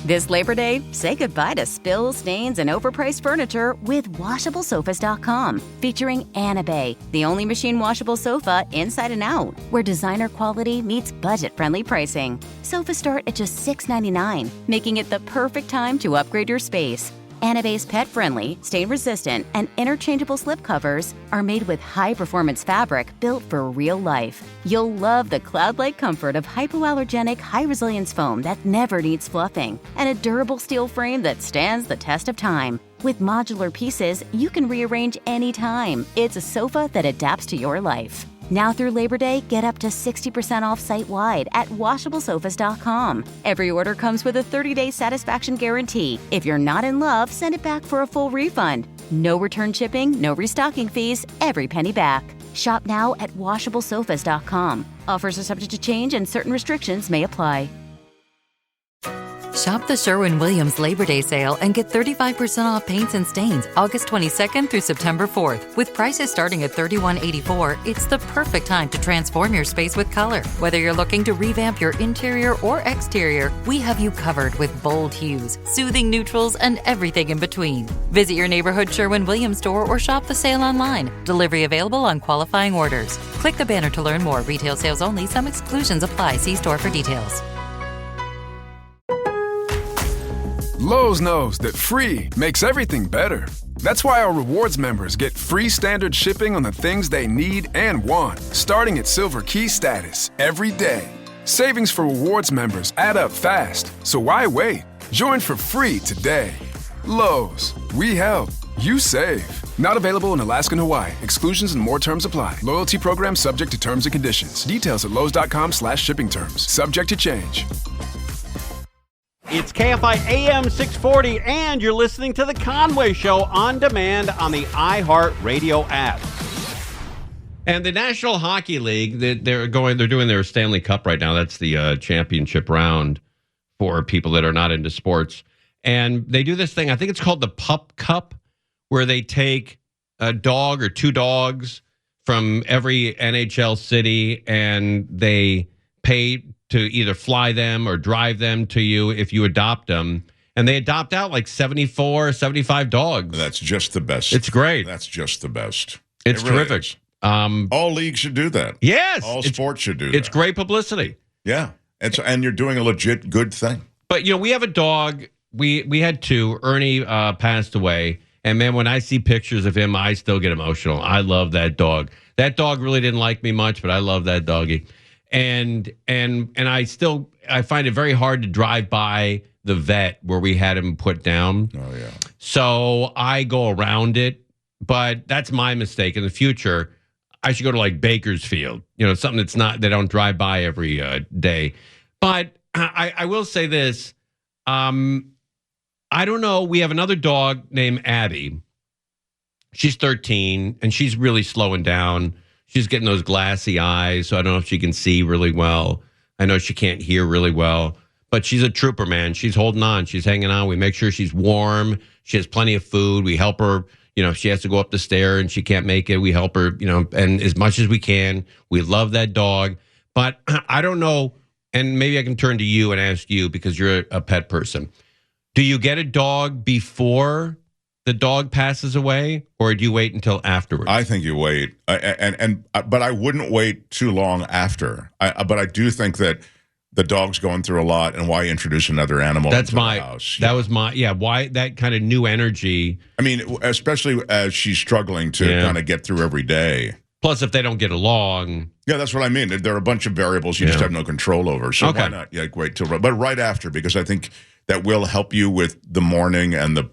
This Labor Day, say goodbye to spills, stains, and overpriced furniture with WashableSofas.com, featuring Anabay, the only machine washable sofa inside and out, where designer quality meets budget-friendly pricing. Sofas start at just $6.99, making it the perfect time to upgrade your space. Anabay's pet-friendly, stain-resistant, and interchangeable slipcovers are made with high-performance fabric built for real life. You'll love the cloud-like comfort of hypoallergenic, high-resilience foam that never needs fluffing, and a durable steel frame that stands the test of time. With modular pieces, you can rearrange anytime. It's a sofa that adapts to your life. Now through Labor Day, get up to 60% off site-wide at WashableSofas.com. Every order comes with a 30-day satisfaction guarantee. If you're not in love, send it back for a full refund. No return shipping, no restocking fees, every penny back. Shop now at WashableSofas.com. Offers are subject to change and certain restrictions may apply. Shop the Sherwin-Williams Labor Day sale and get 35% off paints and stains August 22nd through September 4th. With prices starting at $31.84, it's the perfect time to transform your space with color. Whether you're looking to revamp your interior or exterior, we have you covered with bold hues, soothing neutrals, and everything in between. Visit your neighborhood Sherwin-Williams store or shop the sale online. Delivery available on qualifying orders. Click the banner to learn more. Retail sales only. Some exclusions apply. See store for details. Lowe's knows that free makes everything better. That's why our rewards members get free standard shipping on the things they need and want, starting at Silver Key status every day. Savings for rewards members add up fast, so why wait? Join for free today. Lowe's, we help, you save. Not available in Alaska and Hawaii. Exclusions and more terms apply. Loyalty program subject to terms and conditions. Details at lowes.com/shipping terms. Subject to change. It's KFI AM 640, and you're listening to The Conway Show on demand on the iHeartRadio app. And the National Hockey League, they're doing their Stanley Cup right now. That's the championship round for people that are not into sports. And they do this thing, I think it's called the Pup Cup, where they take a dog or two dogs from every NHL city and they pay to either fly them or drive them to you if you adopt them. And they adopt out like 74, 75 dogs. That's just the best. It's great. That's just the best. It's really terrific. All leagues should do that. Yes. All sports should do that. It's great publicity. Yeah. And you're doing a legit good thing. But, we have a dog. We had two. Ernie passed away. And, man, when I see pictures of him, I still get emotional. I love that dog. That dog really didn't like me much, but I love that doggy. And I find it very hard to drive by the vet where we had him put down. Oh, yeah. So I go around it, but that's my mistake. In the future, I should go to like Bakersfield, something that's not, they don't drive by every day. But I will say this. I don't know. We have another dog named Abby. She's 13 and she's really slowing down. She's getting those glassy eyes, so I don't know if she can see really well. I know she can't hear really well, but she's a trooper, man. She's holding on. She's hanging on. We make sure she's warm. She has plenty of food. We help her. If she has to go up the stair and she can't make it, we help her, and as much as we can. We love that dog. But I don't know, and maybe I can turn to you and ask you because you're a pet person. Do you get a dog before the dog passes away, or do you wait until afterwards? I think you wait, but I wouldn't wait too long after. But I do think that the dog's going through a lot, and why introduce another animal into the house? Why that kind of new energy? I mean, especially as she's struggling to kind of get through every day. Plus, if they don't get along. Yeah, that's what I mean. There are a bunch of variables you just have no control over. So why not wait till, but right after, because I think that will help you with the mourning and the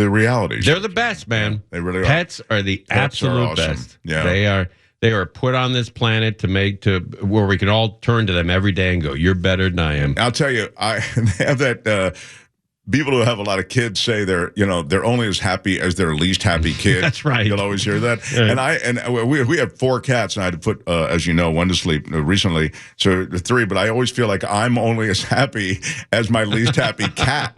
realities. They're the best, man. They really are. Pets are the absolute best. Yeah. They are put on this planet to where we can all turn to them every day and go, "You're better than I am." I'll tell you, they have that people who have a lot of kids say they're only as happy as their least happy kid. That's right. You'll always hear that. Right. And we have 4 cats, and I had to put, as you know, one to sleep recently, so 3. But I always feel like I'm only as happy as my least happy cat.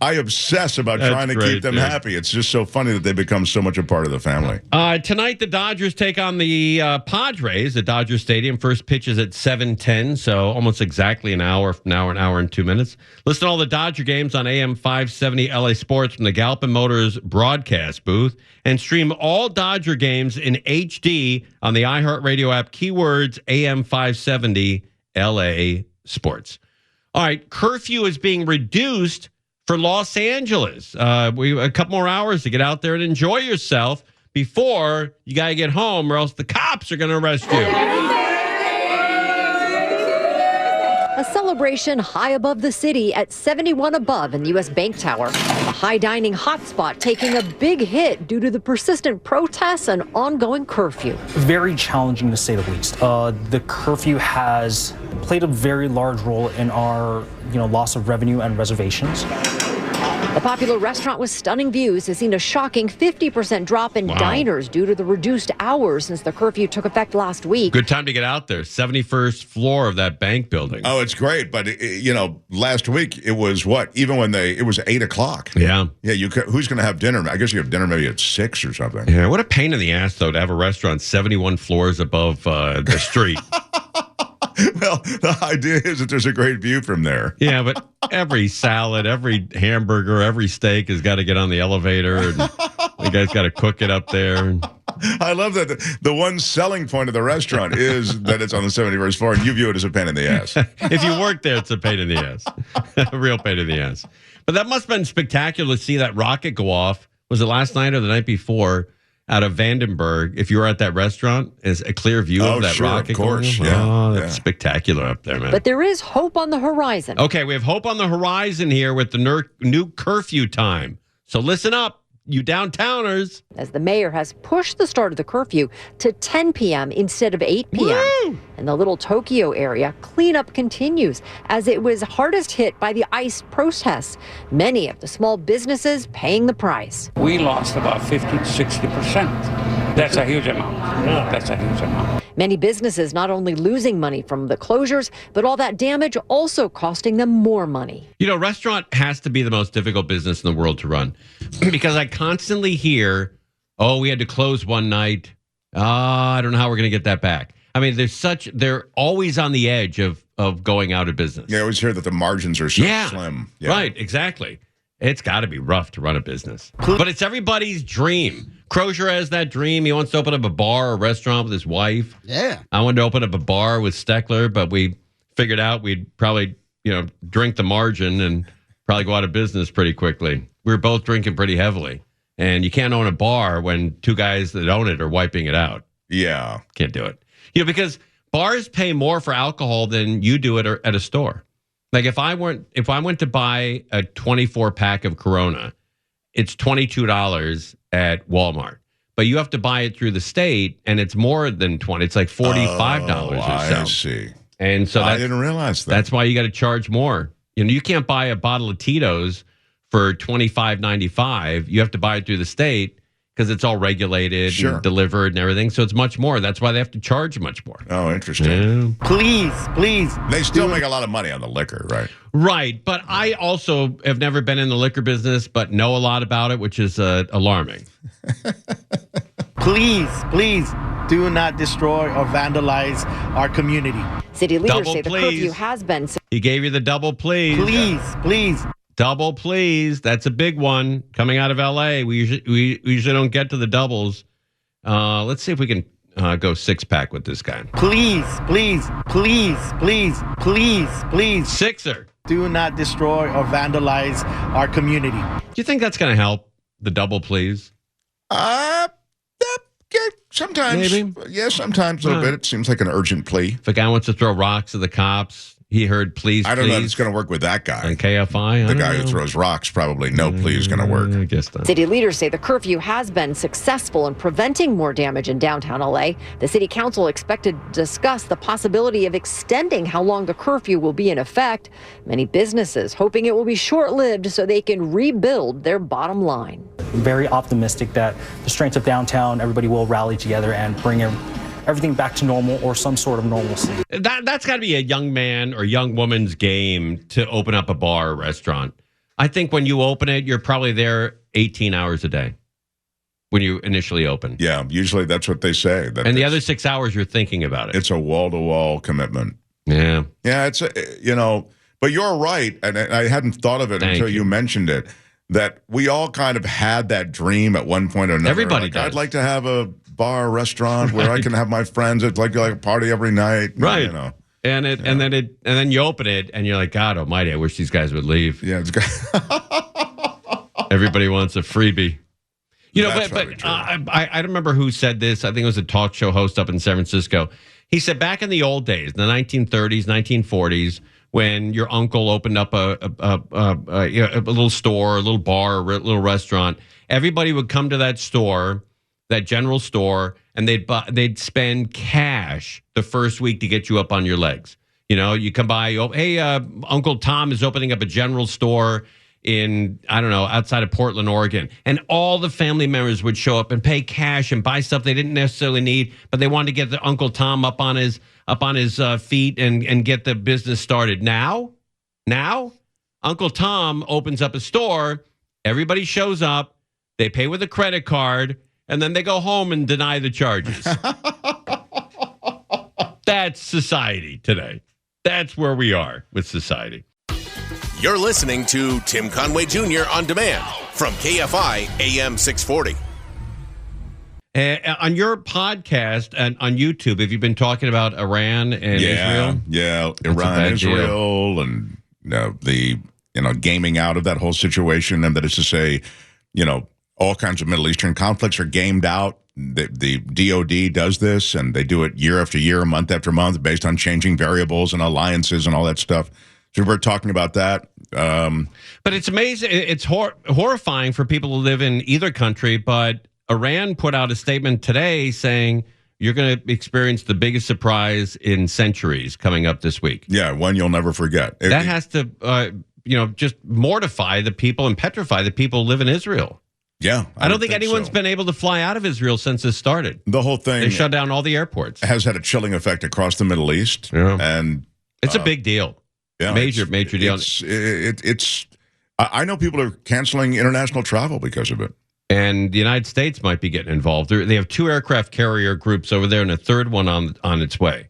I obsess about trying to keep them happy. It's just so funny that they become so much a part of the family. Tonight, the Dodgers take on the Padres at Dodger Stadium. First pitch is at 7:10, so almost exactly an hour and 2 minutes. Listen to all the Dodger games on AM 570 LA Sports from the Galpin Motors broadcast booth, and stream all Dodger games in HD on the iHeartRadio app. Keywords AM 570 LA Sports. All right, curfew is being reduced for Los Angeles. We a couple more hours to get out there and enjoy yourself before you got to get home, or else the cops are going to arrest you. A celebration high above the city at 71 above in the U.S. Bank Tower. A high dining hotspot taking a big hit due to the persistent protests and ongoing curfew. Very challenging to say the least. The curfew has played a very large role in our loss of revenue and reservations. The popular restaurant with stunning views has seen a shocking 50% drop in diners due to the reduced hours since the curfew took effect last week. Good time to get out there. 71st floor of that bank building. Oh, it's great. But, last week it was Even when it was 8 o'clock. Yeah. Yeah. Who's going to have dinner? I guess you have dinner maybe at 6 or something. Yeah. What a pain in the ass, though, to have a restaurant 71 floors above the street. Well, the idea is that there's a great view from there. Yeah, but every salad, every hamburger, every steak has got to get on the elevator, and the guy's got to cook it up there. I love that the one selling point of the restaurant is that it's on the 71st floor, and you view it as a pain in the ass. If you work there, it's a pain in the ass. A real pain in the ass. But that must have been spectacular to see that rocket go off. Was it last night or the night before? Out of Vandenberg, if you were at that restaurant, is a clear view of that rocket. Of course, going? Yeah. Oh, that's spectacular up there, man. But there is hope on the horizon. Okay, we have hope on the horizon here with the new curfew time. So listen up, you downtowners. As the mayor has pushed the start of the curfew to 10 p.m. instead of 8 p.m. Woo! In the Little Tokyo area, cleanup continues as it was hardest hit by the ICE protests. Many of the small businesses paying the price. We lost about 50 to 60%. That's a huge amount. Yeah. That's a huge amount. Many businesses not only losing money from the closures, but all that damage also costing them more money. Restaurant has to be the most difficult business in the world to run because I constantly hear, we had to close one night. I don't know how we're going to get that back. I mean, they're always on the edge of going out of business. Yeah, I always hear that the margins are so slim. Yeah. Right, exactly. It's got to be rough to run a business. But it's everybody's dream. Crozier has that dream. He wants to open up a bar or restaurant with his wife. Yeah. I wanted to open up a bar with Steckler, but we figured out we'd probably, drink the margin and probably go out of business pretty quickly. We were both drinking pretty heavily. And you can't own a bar when 2 guys that own it are wiping it out. Yeah. Can't do it. Because bars pay more for alcohol than you do at a store. Like if I went to buy a 24 pack of Corona, it's $22 at Walmart. But you have to buy it through the state, and it's more than 20. It's like $45 or so. I see. And so I didn't realize that. That's why you got to charge more. You can't buy a bottle of Tito's for $25.95. You have to buy it through the state because it's all regulated and delivered and everything. So it's much more. That's why they have to charge much more. Oh, interesting. Yeah. Please. They still make a lot of money on the liquor, right? Right. But I also have never been in the liquor business, but know a lot about it, which is alarming. Please do not destroy or vandalize our community. City leaders say the curfew has been. He gave you the double please. Please. Double please. That's a big one coming out of LA. We usually don't get to the doubles. Let's see if we can go 6-pack with this guy. Please. Sixer. Do not destroy or vandalize our community. Do you think that's going to help, the double please? Sometimes. Maybe. Yeah, sometimes a little bit. It seems like an urgent plea. If a guy wants to throw rocks at the cops, He heard please, I don't know if please it's going to work with that guy. on KFI. The guy who throws rocks, probably no please is going to work. I guess not. City leaders say the curfew has been successful in preventing more damage in downtown LA. The city council expected to discuss the possibility of extending how long the curfew will be in effect. Many businesses hoping it will be short-lived so they can rebuild their bottom line. Very optimistic that the strength of downtown, everybody will rally together and bring everything back to normal or some sort of normalcy. That's got to be a young man or young woman's game to open up a bar or restaurant. I think when you open it, you're probably there 18 hours a day when you initially open. Yeah, usually that's what they say. And the other 6 hours, you're thinking about it. It's a wall-to-wall commitment. Yeah. Yeah, but you're right, and I hadn't thought of it until you mentioned it, that we all kind of had that dream at one point or another. Everybody does. I'd like to have a bar or restaurant where I can have my friends. It's like a party every night. Right. You know. And then you open it and you're like, God almighty, I wish these guys would leave. Yeah, it's everybody wants a freebie. That's But I don't remember who said this. I think it was a talk show host up in San Francisco. He said back in the old days, the 1930s, 1940s, when your uncle opened up a little store, a little bar, a little restaurant, everybody would come to that store, that general store, and they'd spend cash the first week to get you up on your legs. You come by, hey, Uncle Tom is opening up a general store in, I don't know, outside of Portland, Oregon. And all the family members would show up and pay cash and buy stuff they didn't necessarily need, but they wanted to get the Uncle Tom up on his feet and get the business started. Now, Uncle Tom opens up a store, everybody shows up, they pay with a credit card, and then they go home and deny the charges. That's society today. That's where we are with society. You're listening to Tim Conway Jr. On Demand from KFI AM 640. On your podcast and on YouTube, have you been talking about Iran and Israel? Yeah, Iran, Israel, and the gaming out of that whole situation, and that is to say, all kinds of Middle Eastern conflicts are gamed out. The DOD does this, and they do it year after year, month after month, based on changing variables and alliances and all that stuff. So we're talking about that. But it's amazing. It's horrifying for people who live in either country. But Iran put out a statement today saying you're going to experience the biggest surprise in centuries coming up this week. Yeah, one you'll never forget. That has to, just mortify the people and petrify the people who live in Israel. Yeah. I don't think anyone's been able to fly out of Israel since this started. The whole thing. They shut down all the airports. Has had a chilling effect across the Middle East. Yeah. And it's a big deal. Yeah, major deal. I know people are canceling international travel because of it. And the United States might be getting involved. They have 2 aircraft carrier groups over there and a third one on its way.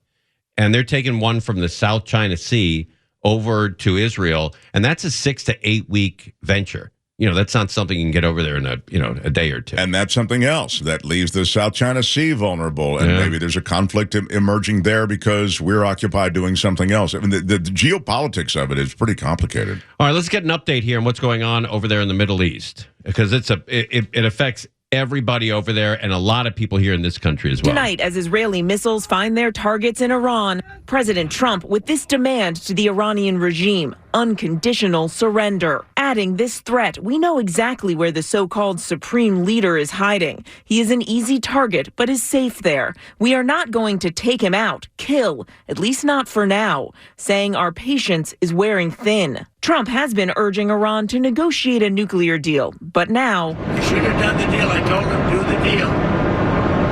And they're taking one from the South China Sea over to Israel. And that's a 6 to 8 week venture. That's not something you can get over there in a day or two. And that's something else that leaves the South China Sea vulnerable. And maybe there's a conflict emerging there because we're occupied doing something else. I mean, the geopolitics of it is pretty complicated. All right, let's get an update here on what's going on over there in the Middle East, because it affects everybody over there and a lot of people here in this country as well. Tonight, as Israeli missiles find their targets in Iran, President Trump with this demand to the Iranian regime, unconditional surrender. Adding this threat, we know exactly where the so-called supreme leader is hiding. He is an easy target, but is safe there. We are not going to take him out, kill, at least not for now, saying our patience is wearing thin. Trump has been urging Iran to negotiate a nuclear deal, but now... You should have done the deal. I told him do the deal.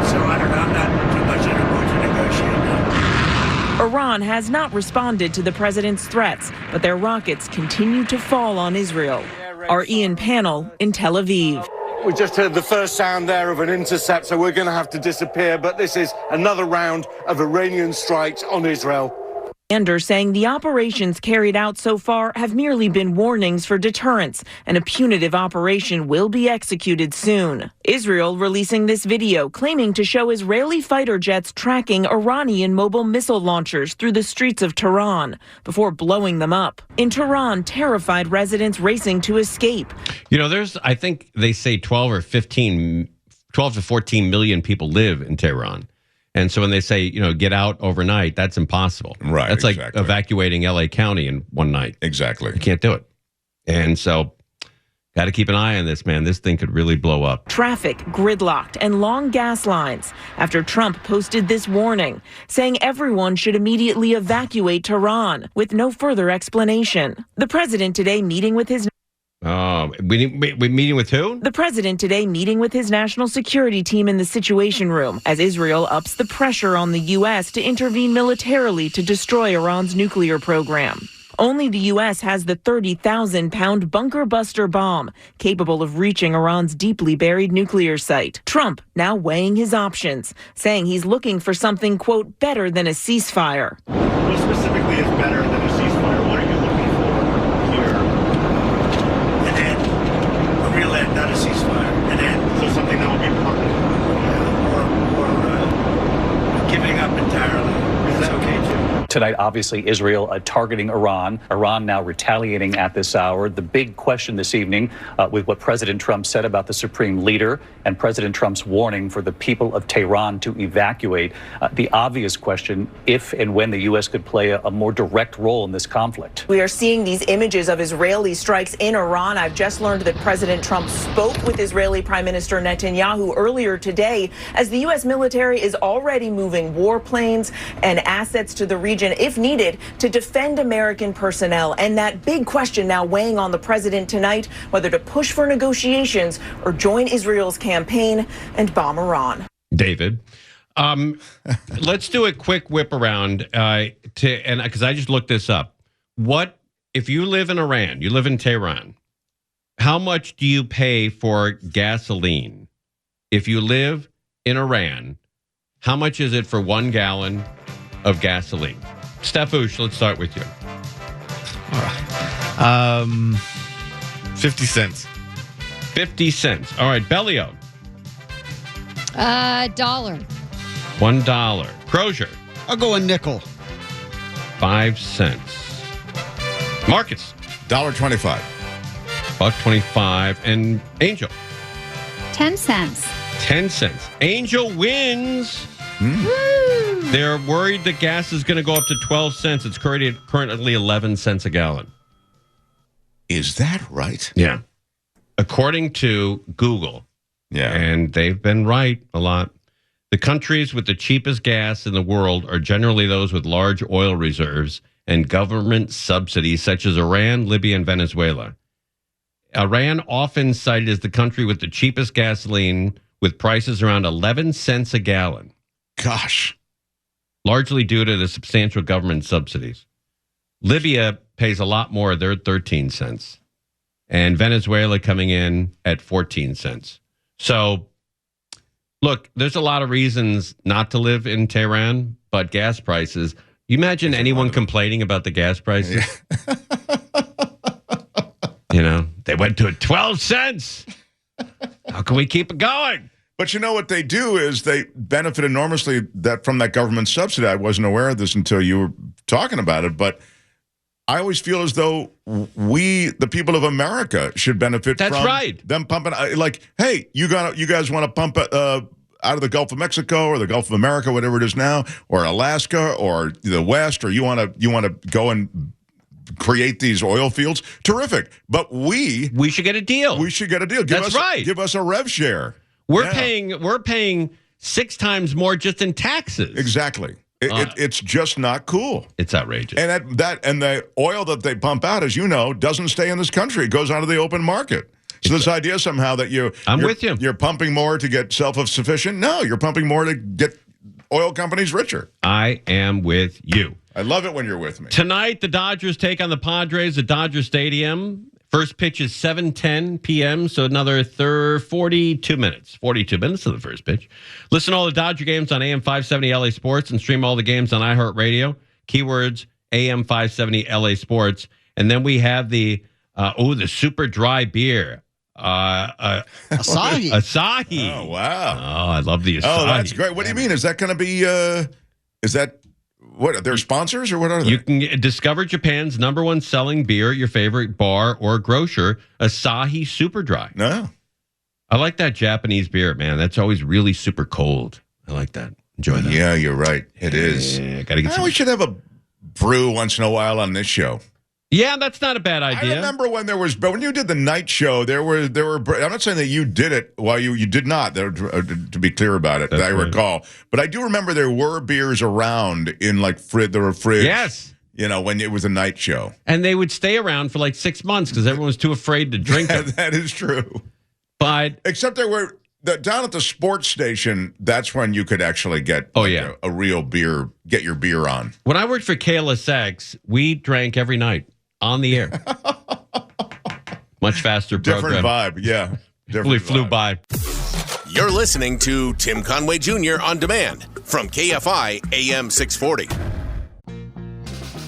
So I don't know, I'm not too much in a mood to negotiate now. Iran has not responded to the president's threats, but their rockets continue to fall on Israel. Our Ian Pannell in Tel Aviv. We just heard the first sound there of an intercept, so we're going to have to disappear. But this is another round of Iranian strikes on Israel. Commander saying the operations carried out so far have merely been warnings for deterrence, and a punitive operation will be executed soon. Israel releasing this video claiming to show Israeli fighter jets tracking Iranian mobile missile launchers through the streets of Tehran before blowing them up. In Tehran, terrified residents racing to escape. There's, I think they say 12 to 14 million people live in Tehran. And so when they say, get out overnight, that's impossible. Right. That's like exactly. evacuating LA County in one night. Exactly. You can't do it. And so got to keep an eye on this, man. This thing could really blow up. Traffic gridlocked and long gas lines after Trump posted this warning, saying everyone should immediately evacuate Tehran with no further explanation. The president today meeting with his we meeting with who? The president today meeting with his national security team in the Situation Room as Israel ups the pressure on the U.S. to intervene militarily to destroy Iran's nuclear program. Only the U.S. has the 30,000-pound bunker buster bomb capable of reaching Iran's deeply buried nuclear site. Trump now weighing his options, saying he's looking for something, quote, better than a ceasefire. What specifically is better than a ceasefire? What are you looking for here? An end. A real end, not a ceasefire. An end. So something that will be permanent. Or giving up entirely. Is that okay, too? Tonight, obviously, Israel targeting Iran. Iran now retaliating at this hour. The big question this evening with what President Trump said about the supreme leader and President Trump's warning for the people of Tehran to evacuate. The obvious question, if and when the U.S. could play a more direct role in this conflict. We are seeing these images of Israeli strikes in Iran. I've just learned that President Trump spoke with Israeli Prime Minister Netanyahu earlier today as the U.S. military is already moving warplanes and assets to the region if needed to defend American personnel. And that big question now weighing on the president tonight, whether to push for negotiations or join Israel's campaign and bomb Iran. David, let's do a quick whip around because I just looked this up. What if you live in Iran, you live in Tehran, how much do you pay for gasoline? If you live in Iran, how much is it for 1 gallon of gasoline? Stefouche, let's start with you. All right. 50 cents. 50 cents. All right, Bellio. $1. $1. Crozier. I'll go a nickel. 5 cents. Marcus. $1.25. $1.25. And Angel. 10 cents. 10 cents. Angel wins. Woo! They're worried that gas is going to go up to 12 cents. It's currently 11 cents a gallon. Is that right? Yeah. According to Google. Yeah. And they've been right a lot. The countries with the cheapest gas in the world are generally those with large oil reserves and government subsidies, such as Iran, Libya, and Venezuela. Iran often cited as the country with the cheapest gasoline, with prices around 11 cents a gallon. Gosh. Largely due to the substantial government subsidies. Libya pays a lot more. They're at 13 cents. And Venezuela coming in at 14 cents. So, look, there's a lot of reasons not to live in Tehran, but gas prices. You imagine anyone complaining about the gas prices? Yeah. They went to 12 cents. How can we keep it going? But you know what they do is they benefit enormously from that government subsidy. I wasn't aware of this until you were talking about it, but I always feel as though we, the people of America, should benefit from them pumping. Like, hey, you guys want to pump out of the Gulf of Mexico or the Gulf of America, whatever it is now, or Alaska or the West, or you want to go and create these oil fields? Terrific. But we should get a deal. We should get a deal. That's right. Give us a rev share. We're paying 6 times more just in taxes. Exactly. It's just not cool. It's outrageous. And and the oil that they pump out, as you know, doesn't stay in this country. It goes onto the open market. So this idea somehow that you're pumping more to get self-sufficient. No, you're pumping more to get oil companies richer. I am with you. I love it when you're with me. Tonight, the Dodgers take on the Padres at Dodger Stadium. First pitch is 7:10 p.m., so another 42 minutes. 42 minutes to the first pitch. Listen to all the Dodger games on AM 570 LA Sports and stream all the games on iHeartRadio. Keywords, AM 570 LA Sports. And then we have the super dry beer. Asahi. Asahi. Oh, wow. Oh, I love the Asahi. Oh, that's great. What do you mean? Is that going to be, what, they're sponsors or what are they? You can discover Japan's #1 selling beer at your favorite bar or grocer, Asahi Super Dry. No. I like that Japanese beer, man. That's always really super cold. I like that. Enjoy that. Yeah, you're right. It is. Gotta get some. We should have a brew once in a while on this show. Yeah, that's not a bad idea. I remember when you did the night show, there were. I'm not saying that you did it while you did not. To be clear about it, That's I right. recall. But I do remember there were beers around in like there were fridge. Yes. When it was a night show, And they would stay around for like 6 months because everyone was too afraid to drink them. That is true. But except there were down at the sports station. That's when you could actually get a real beer. Get your beer on. when I worked for KLSX, we drank every night on the air. Much faster Different program. vibe. Yeah. Really flew by. You're listening to Tim Conway Jr. on demand from KFI AM 640.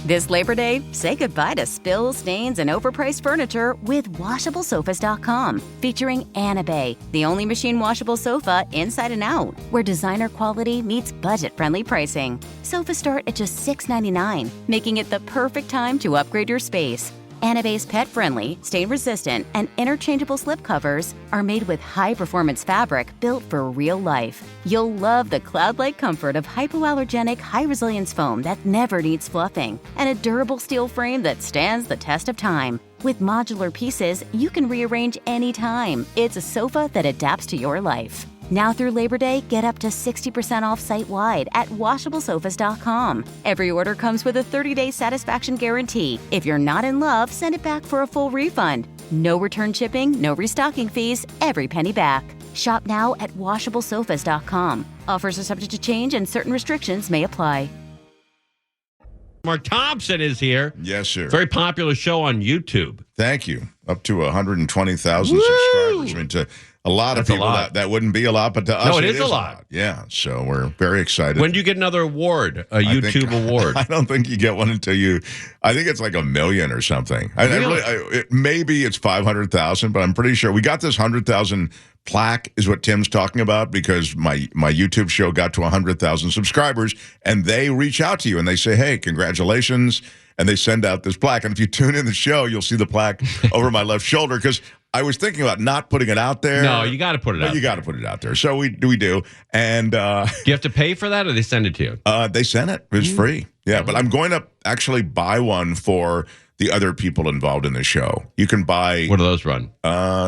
This Labor Day, say goodbye to spills, stains, and overpriced furniture with WashableSofas.com. Featuring Anne, the only machine washable sofa inside and out, where designer quality meets budget-friendly pricing. Sofas start at just $6.99, making it the perfect time to upgrade your space. Anne-Bay's pet-friendly, stain-resistant, and interchangeable slipcovers are made with high-performance fabric built for real life. You'll love the cloud-like comfort of hypoallergenic, high-resilience foam that never needs fluffing, and a durable steel frame that stands the test of time. With modular pieces, you can rearrange anytime. It's a sofa that adapts to your life. Now through Labor Day, get up to 60% off site-wide at WashableSofas.com. Every order comes with a 30-day satisfaction guarantee. If you're not in love, send it back for a full refund. No return shipping, no restocking fees, every penny back. Shop now at WashableSofas.com. Offers are subject to change and certain restrictions may apply. Mark Thompson is here. Yes, sir. Very popular show on YouTube. Thank you. Up to 120,000 subscribers. I mean, to a lot of That's a people, lot. that wouldn't be a lot, but to us, No, it is a lot. Yeah, so we're very excited. When do you get another award, a YouTube award? I don't think you get one until I think it's like 1 million or something. Maybe it's 500,000, but I'm pretty sure we got this 100,000 plaque is what Tim's talking about, because my YouTube show got to 100,000 subscribers, and they reach out to you and they say, hey, congratulations, and they send out this plaque. And if you tune in the show, you'll see the plaque over my left shoulder, because I was thinking about not putting it out there. No, you got to put it out there. You got to put it out there. So we do. And do you have to pay for that, or they send it to you? They sent it. It was free. Yeah, but I'm going to actually buy one for the other people involved in the show. You can buy. What do those run?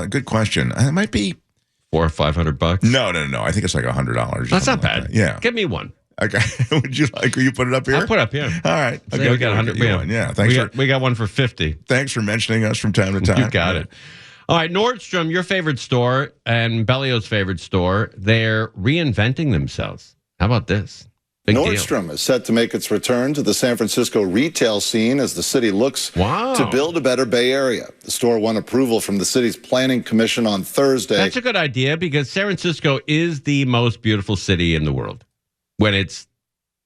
Good question. It might be $400 or $500. No. I think it's like $100. That's not bad. Yeah. Give me one. Okay. Would you put it up here? I'll put it up here. All right. Okay, we got 100. Yeah. We got one for 50. Thanks for mentioning us from time to time. You got it. All right, Nordstrom, your favorite store, and Bellio's favorite store, they're reinventing themselves. How about this? Big Nordstrom deal. is set to make its return to the San Francisco retail scene as the city looks to build a better Bay Area. The store won approval from the city's planning commission on Thursday. That's a good idea, because San Francisco is the most beautiful city in the world when it's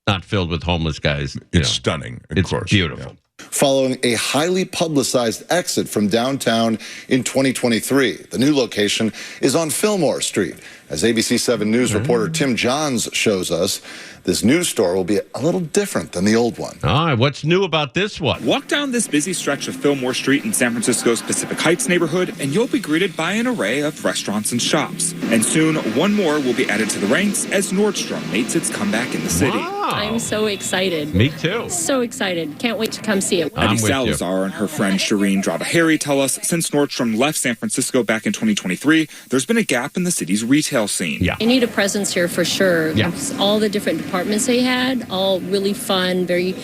not filled with homeless guys. It's stunning. It's beautiful. Yeah. Following a highly publicized exit from downtown in 2023. The new location is on Fillmore Street. As ABC 7 News reporter Tim Johns shows us, this new store will be a little different than the old one. All right, what's new about this one? Walk down this busy stretch of Fillmore Street in San Francisco's Pacific Heights neighborhood, and you'll be greeted by an array of restaurants and shops. And soon, one more will be added to the ranks as Nordstrom makes its comeback in the city. Wow. I'm so excited. Me too. So excited. Can't wait to come see it. Eddie Salazar and her friend Shireen Dravahari tell us since Nordstrom left San Francisco back in 2023, there's been a gap in the city's retail scene. I need a presence here for sure. Yeah. All the different departments they had, all really fun, very,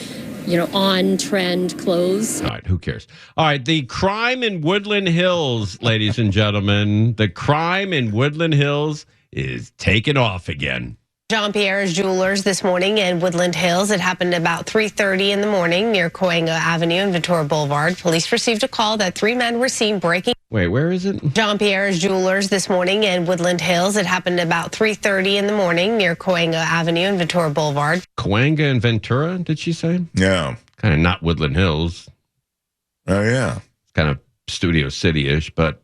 on-trend clothes. All right, who cares? All right, the crime in Woodland Hills, ladies and gentlemen, the crime in Woodland Hills is taking off again. Jean Pierre's Jewelers this morning in Woodland Hills. It happened about 3:30 in the morning near Coenga Avenue and Ventura Boulevard. Police received a call that 3 men were seen breaking. Wait, where is it? Jean Pierre's Jewelers this morning in Woodland Hills. It happened about 3:30 in the morning near Coenga Avenue and Ventura Boulevard. Coenga and Ventura, did she say? Yeah. Kind of not Woodland Hills. Oh, yeah. Kind of Studio City-ish, but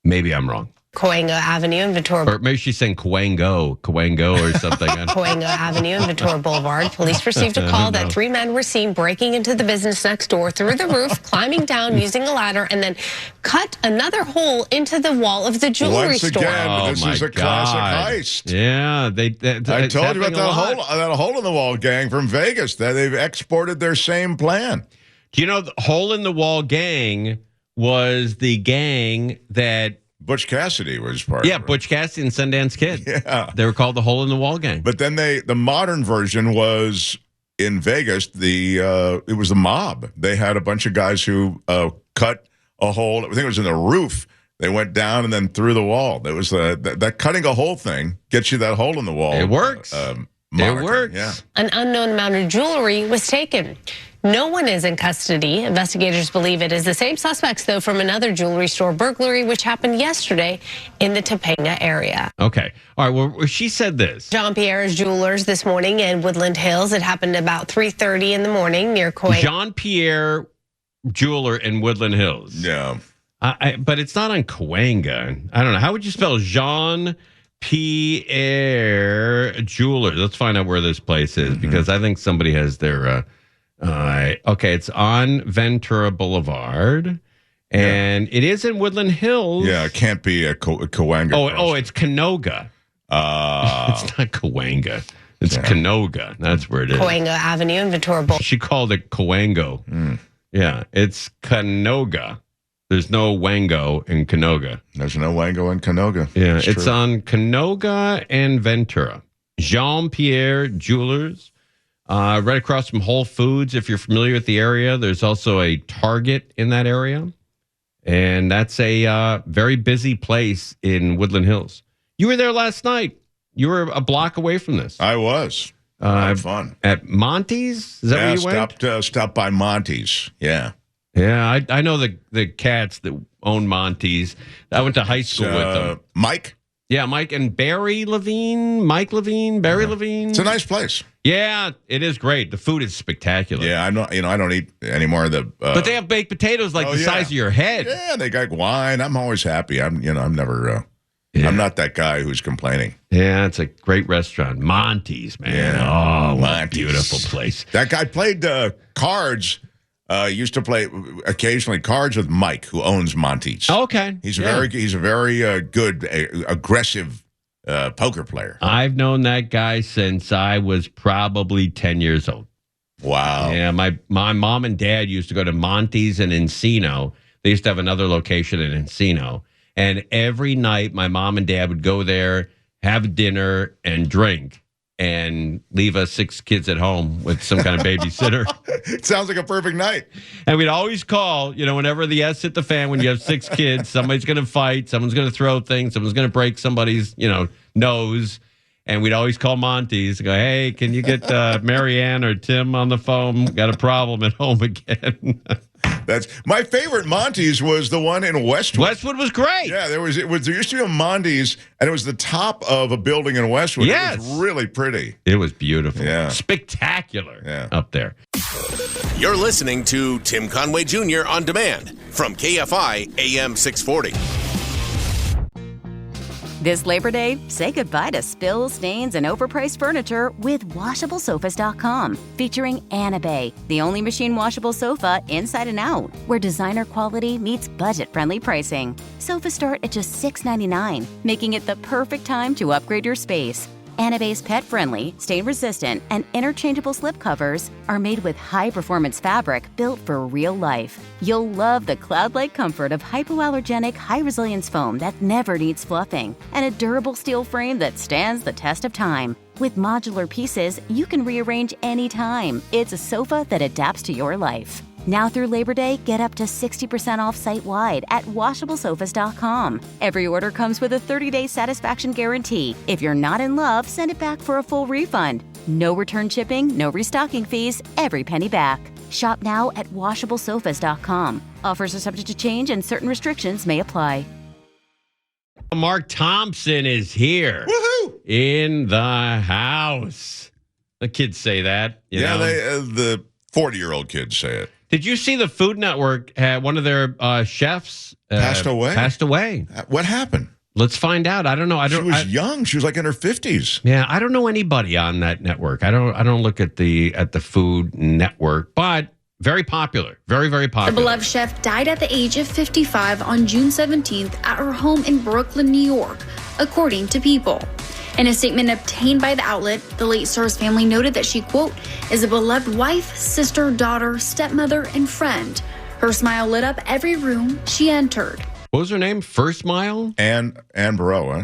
maybe I'm wrong. Coengo Avenue and Ventura. Or maybe she's saying Coengo or something. Coengo Avenue and Ventura Boulevard. Police received a call that 3 men were seen breaking into the business next door through the roof, climbing down using a ladder, and then cut another hole into the wall of the jewelry store. Again, this is a classic heist. Yeah, I told you about that hole in the wall gang from Vegas. That they've exported their same plan. Do you know the Hole in the Wall gang was the gang that Butch Cassidy was part of. Yeah, Butch Cassidy and Sundance Kid. Yeah. They were called the Hole in the Wall gang. But then the modern version was in Vegas, it was the mob. They had a bunch of guys who cut a hole. I think it was in the roof. They went down and then through the wall. There was that cutting a hole thing gets you that hole in the wall. It works. Moniker. It works. Yeah. An unknown amount of jewelry was taken. No one is in custody. Investigators believe it is the same suspects, though, from another jewelry store burglary, which happened yesterday in the Topanga area. Okay. All right. Well, she said this. Jean Pierre's Jewelers this morning in Woodland Hills. It happened about 3:30 in the morning near Coengo. Jean Pierre Jeweler in Woodland Hills. Yeah. But it's not on Coengo. I don't know. How would you spell Jean Pierre Jeweler? Let's find out where this place is because I think somebody has their. Okay, it's on Ventura Boulevard, and it is in Woodland Hills. Yeah, it can't be a Coengo. Oh, it's Canoga. It's not Coengo. It's Canoga. That's where it is. Coengo Avenue and Ventura Boulevard. She called it Coengo. Yeah, it's Canoga. There's no Wango in Canoga. There's no Wango in Canoga. Yeah, it's on Canoga and Ventura. Jean Pierre Jewelers. Right across from Whole Foods, if you're familiar with the area. There's also a Target in that area. And that's a very busy place in Woodland Hills. You were there last night. You were a block away from this. I was. Fun. At Monty's? Is that where you went? Stopped by Monty's. Yeah. Yeah, I know the cats that own Monty's. I went to high school with them. Mike? Yeah, Mike and Barry Levine. Mike Levine, Barry Levine. It's a nice place. Yeah, it is great. The food is spectacular. Yeah, I know. I don't eat any more of the. But they have baked potatoes like the size of your head. Yeah, they got wine. I'm always happy. I'm never. I'm not that guy who's complaining. Yeah, it's a great restaurant, Monty's, man. Yeah. Oh, what a beautiful place. That guy played cards. Used to play occasionally cards with Mike, who owns Monty's. Okay, he's a very good, aggressive poker player. I've known that guy since I was probably 10 years old. Wow. Yeah, my mom and dad used to go to Monty's in Encino. They used to have another location in Encino, and every night my mom and dad would go there, have dinner, and drink. And leave us 6 kids at home with some kind of babysitter. It sounds like a perfect night. And we'd always call, whenever the S hit the fan, when you have 6 kids, somebody's going to fight, someone's going to throw things, someone's going to break somebody's, nose. And we'd always call Monty's and go, hey, can you get Marianne or Tim on the phone? Got a problem at home again. That's my favorite Monty's was the one in Westwood. Westwood was great. Yeah, there used to be a Monty's, and it was the top of a building in Westwood. Yes. It was really pretty. It was beautiful. Yeah. Spectacular up there. You're listening to Tim Conway Jr. On Demand from KFI AM 640. This Labor Day, say goodbye to spills, stains, and overpriced furniture with WashableSofas.com. Featuring Anne Burrell, the only machine washable sofa inside and out, where designer quality meets budget-friendly pricing. Sofas start at just $6.99, making it the perfect time to upgrade your space. Anne Burrell's pet-friendly, stain-resistant, and interchangeable slip covers are made with high-performance fabric built for real life. You'll love the cloud-like comfort of hypoallergenic, high-resilience foam that never needs fluffing, and a durable steel frame that stands the test of time. With modular pieces, you can rearrange anytime. It's a sofa that adapts to your life. Now through Labor Day, get up to 60% off site-wide at WashableSofas.com. Every order comes with a 30-day satisfaction guarantee. If you're not in love, send it back for a full refund. No return shipping, no restocking fees, every penny back. Shop now at WashableSofas.com. Offers are subject to change and certain restrictions may apply. Mark Thompson is here. Woohoo! In the house. The kids say that. You know? The 40-year-old kids say it. Did you see the Food Network had one of their chefs passed away? Passed away. What happened? Let's find out. I don't know. She was young. She was like in her 50s. Yeah, I don't know anybody on that network. I don't look at the Food Network, but very popular. Very, very popular. The beloved chef died at the age of 55 on June 17th at her home in Brooklyn, New York, according to People. In a statement obtained by the outlet, the late star's family noted that she, quote, is a beloved wife, sister, daughter, stepmother, and friend. Her smile lit up every room she entered. What was her name? First Mile? Anne Burrell, huh?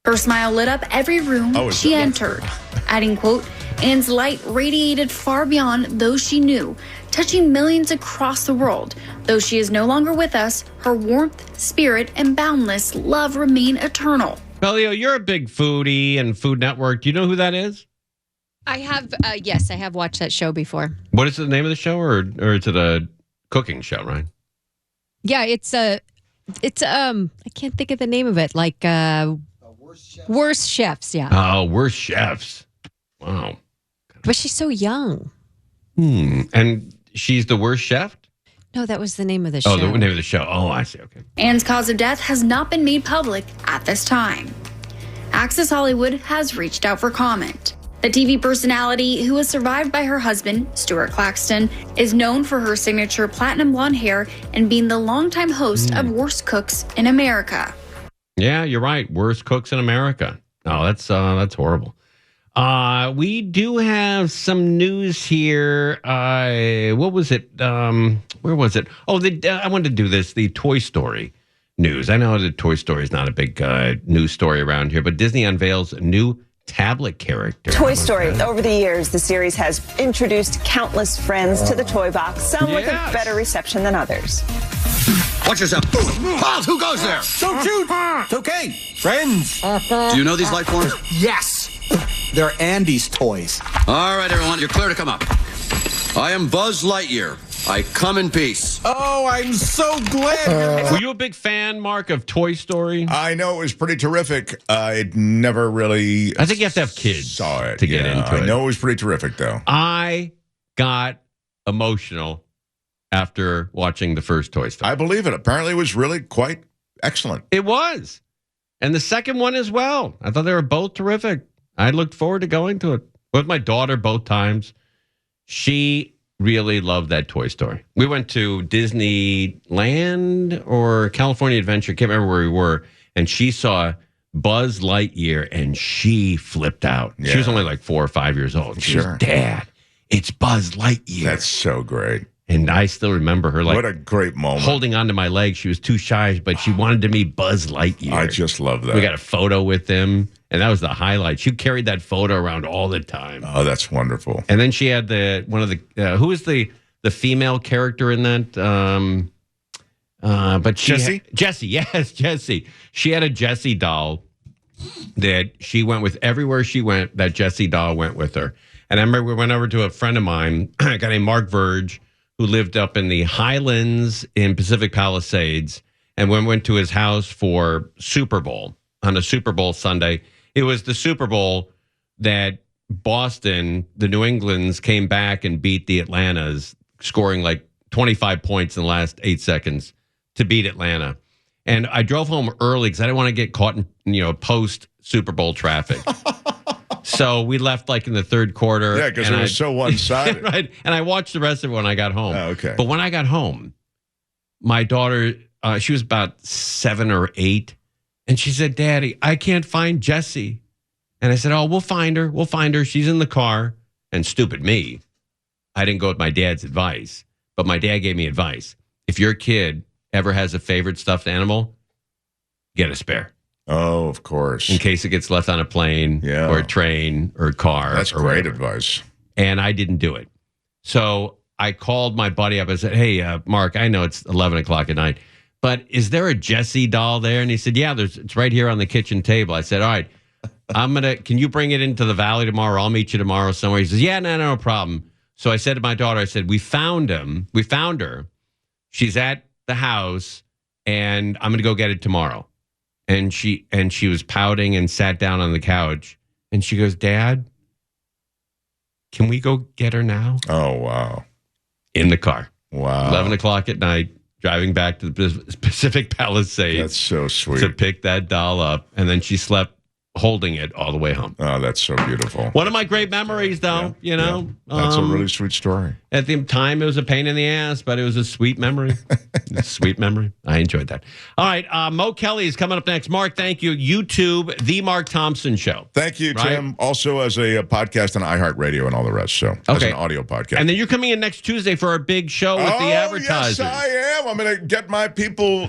Her smile lit up every room she entered. Adding, quote, Anne's light radiated far beyond those she knew, touching millions across the world. Though she is no longer with us, her warmth, spirit, and boundless love remain eternal. Leo, you're a big foodie and Food Network. Do you know who that is? I have, yes, I have watched that show before. What is the name of the show, or is it a cooking show, right? Yeah, it's I can't think of the name of it. Like Worst Chefs, yeah. Oh, Worst Chefs. Wow. But she's so young. And she's the worst chef? No, that was the name of the show. Oh, the name of the show. Oh, I see. Okay. Anne's cause of death has not been made public at this time. Access Hollywood has reached out for comment. The TV personality, who was survived by her husband, Stuart Claxton, is known for her signature platinum blonde hair and being the longtime host of Worst Cooks in America. Yeah, you're right. Worst Cooks in America. Oh, that's horrible. We do have some news here. What was it? Where was it? Oh, I wanted to do this. The Toy Story news. I know that Toy Story is not a big news story around here, but Disney unveils a new tablet character. Toy Story. Over the years, the series has introduced countless friends to the toy box, some with a better reception than others. Watch yourself. Pause, who goes there? Don't shoot. It's okay. Friends. Do you know these life forms? Yes. They're Andy's toys. All right, everyone, you're clear to come up. I am Buzz Lightyear. I come in peace. Oh, I'm so glad. Were you a big fan, Mark, of Toy Story? I know it was pretty terrific. I never really... I think you have to have kids saw it to get into it. I know it was pretty terrific, though. I got emotional after watching the first Toy Story. I believe it. Apparently, it was really quite excellent. It was. And the second one as well. I thought they were both terrific. I looked forward to going to it with my daughter both times. She really loved that Toy Story. We went to Disneyland or California Adventure. Can't remember where we were. And she saw Buzz Lightyear and she flipped out. Yeah. She was only like 4 or 5 years old. She was, Dad, it's Buzz Lightyear. That's so great. And I still remember her, like, what a great moment, holding onto my leg. She was too shy, but she wanted to meet Buzz Lightyear. I just love that. We got a photo with him, and that was the highlight. She carried that photo around all the time. Oh, that's wonderful. And then she had one of the who was the female character in that? But Jessie? Jessie, yes, Jessie. She had a Jessie doll that she went with everywhere she went. That Jessie doll went with her. And I remember we went over to a friend of mine, a guy named Mark Verge, who lived up in the Highlands in Pacific Palisades, and we went to his house for Super Bowl on a Super Bowl Sunday. It was the Super Bowl that Boston, the New Englands, came back and beat the Atlantas, scoring like 25 points in the last 8 seconds to beat Atlanta. And I drove home early because I didn't want to get caught in post Super Bowl traffic. So we left like in the third quarter. Yeah, because it was so one-sided. Right. And I watched the rest of it when I got home. Oh, okay. But when I got home, my daughter, she was about 7 or 8, and she said, Daddy, I can't find Jessie. And I said, oh, we'll find her. We'll find her. She's in the car. And stupid me, I didn't go with my dad's advice. But my dad gave me advice. If your kid ever has a favorite stuffed animal, get a spare. Oh, of course. In case it gets left on a plane or a train or a car. That's great advice. And I didn't do it. So I called my buddy up and said, hey, Mark, I know it's 11 o'clock at night, but is there a Jessie doll there? And he said, yeah, it's right here on the kitchen table. I said, all right, can you bring it into the valley tomorrow? I'll meet you tomorrow somewhere. He says, yeah, no problem. So I said to my daughter, I said, we found her. She's at the house and I'm going to go get it tomorrow. And she was pouting and sat down on the couch. And she goes, Dad, can we go get her now? Oh, wow. In the car. Wow. 11 o'clock at night. driving back to the Pacific Palisades. That's so sweet. To pick that doll up. And then she slept holding it all the way home. Oh, that's so beautiful. One of my great memories, though, you know. Yeah. That's a really sweet story. At the time, it was a pain in the ass, but it was a sweet memory. A sweet memory. I enjoyed that. All right, Mo Kelly is coming up next. Mark, thank you. YouTube, The Mark Thompson Show. Thank you, Tim. Also as a podcast on iHeartRadio and all the rest. So as an audio podcast. And then you're coming in next Tuesday for our big show with the advertisers. Yes, I am. I'm going to get my people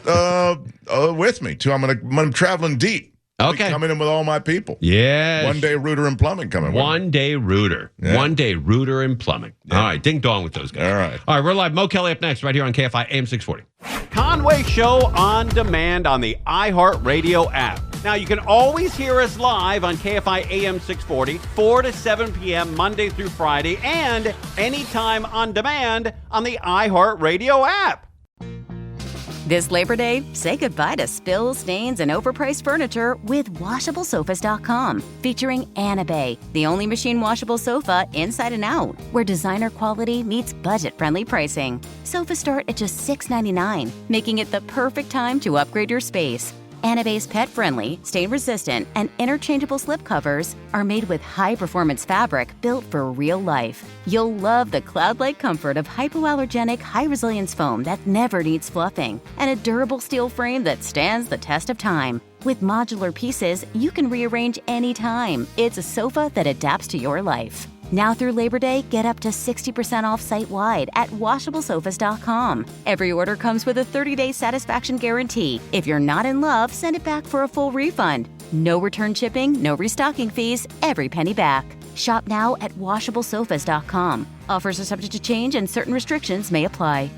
with me, too. I'm traveling deep. Okay. Coming in with all my people. Yeah. One day Rooter and Plumbing coming with One day Rooter. Yeah. One day Rooter and Plumbing. Yeah. All right. Ding dong with those guys. All right. All right. We're live. Mo Kelly up next right here on KFI AM 640. Conway Show on demand on the iHeartRadio app. Now, you can always hear us live on KFI AM 640, 4 to 7 p.m. Monday through Friday, and anytime on demand on the iHeartRadio app. This Labor Day, say goodbye to spills, stains, and overpriced furniture with WashableSofas.com. Featuring Anne Burrell, the only machine washable sofa inside and out, where designer quality meets budget-friendly pricing. Sofas start at just $6.99, making it the perfect time to upgrade your space. Anne Burrell's pet-friendly, stain-resistant, and interchangeable slipcovers are made with high-performance fabric built for real life. You'll love the cloud-like comfort of hypoallergenic, high-resilience foam that never needs fluffing, and a durable steel frame that stands the test of time. With modular pieces, you can rearrange anytime. It's a sofa that adapts to your life. Now through Labor Day, get up to 60% off site-wide at WashableSofas.com. Every order comes with a 30-day satisfaction guarantee. If you're not in love, send it back for a full refund. No return shipping, no restocking fees, every penny back. Shop now at WashableSofas.com. Offers are subject to change and certain restrictions may apply.